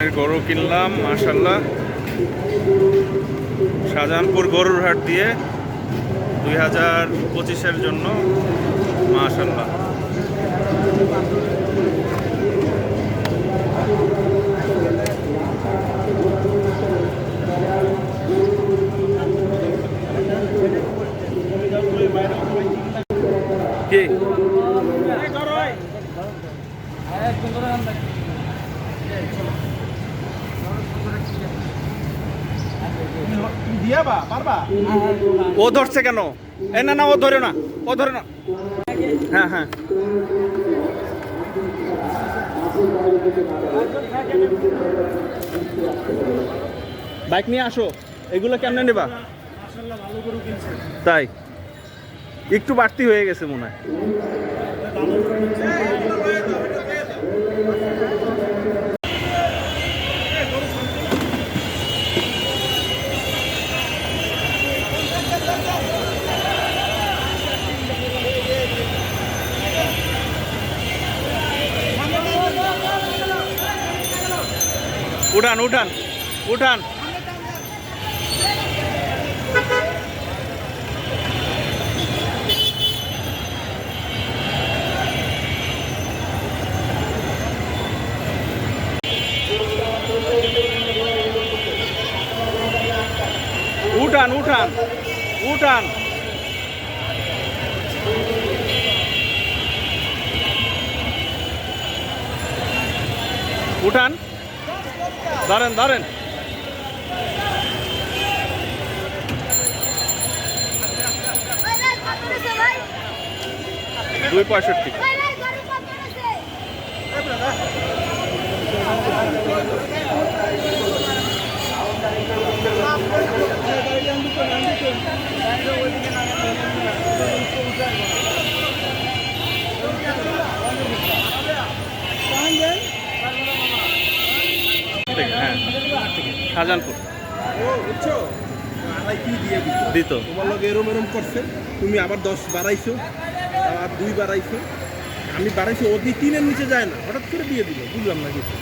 গরু কিনলাম মাশাআল্লাহ শাহজাহানপুর গরুর হাট দিয়ে 2025-এর জন্য মাশাআল্লাহ। কি ও ধরছে কেন? না না, ও ধরে না, ও ধরে না। হ্যাঁ হ্যাঁ, বাইক নিয়ে আসো। এগুলো কেমনে নেবা? তাই একটু বাড়তি হয়ে গেছে মনে হয়। উঠান উঠান উঠান। উঠান উঠান উঠান। উঠান, দাঁড়ান দাঁড়ান। 265। হ্যাঁ, শাহজাহানপুর দিত। তোমার লোক এরম এরম করছে, তুমি আবার 10 বাড়াইছো, আবার 2 বাড়াইছো, আমি বাড়াইছি, অতি 3-এর নিচে যায় না, হঠাৎ করে দিয়ে দিল, বুঝলাম না কিছু।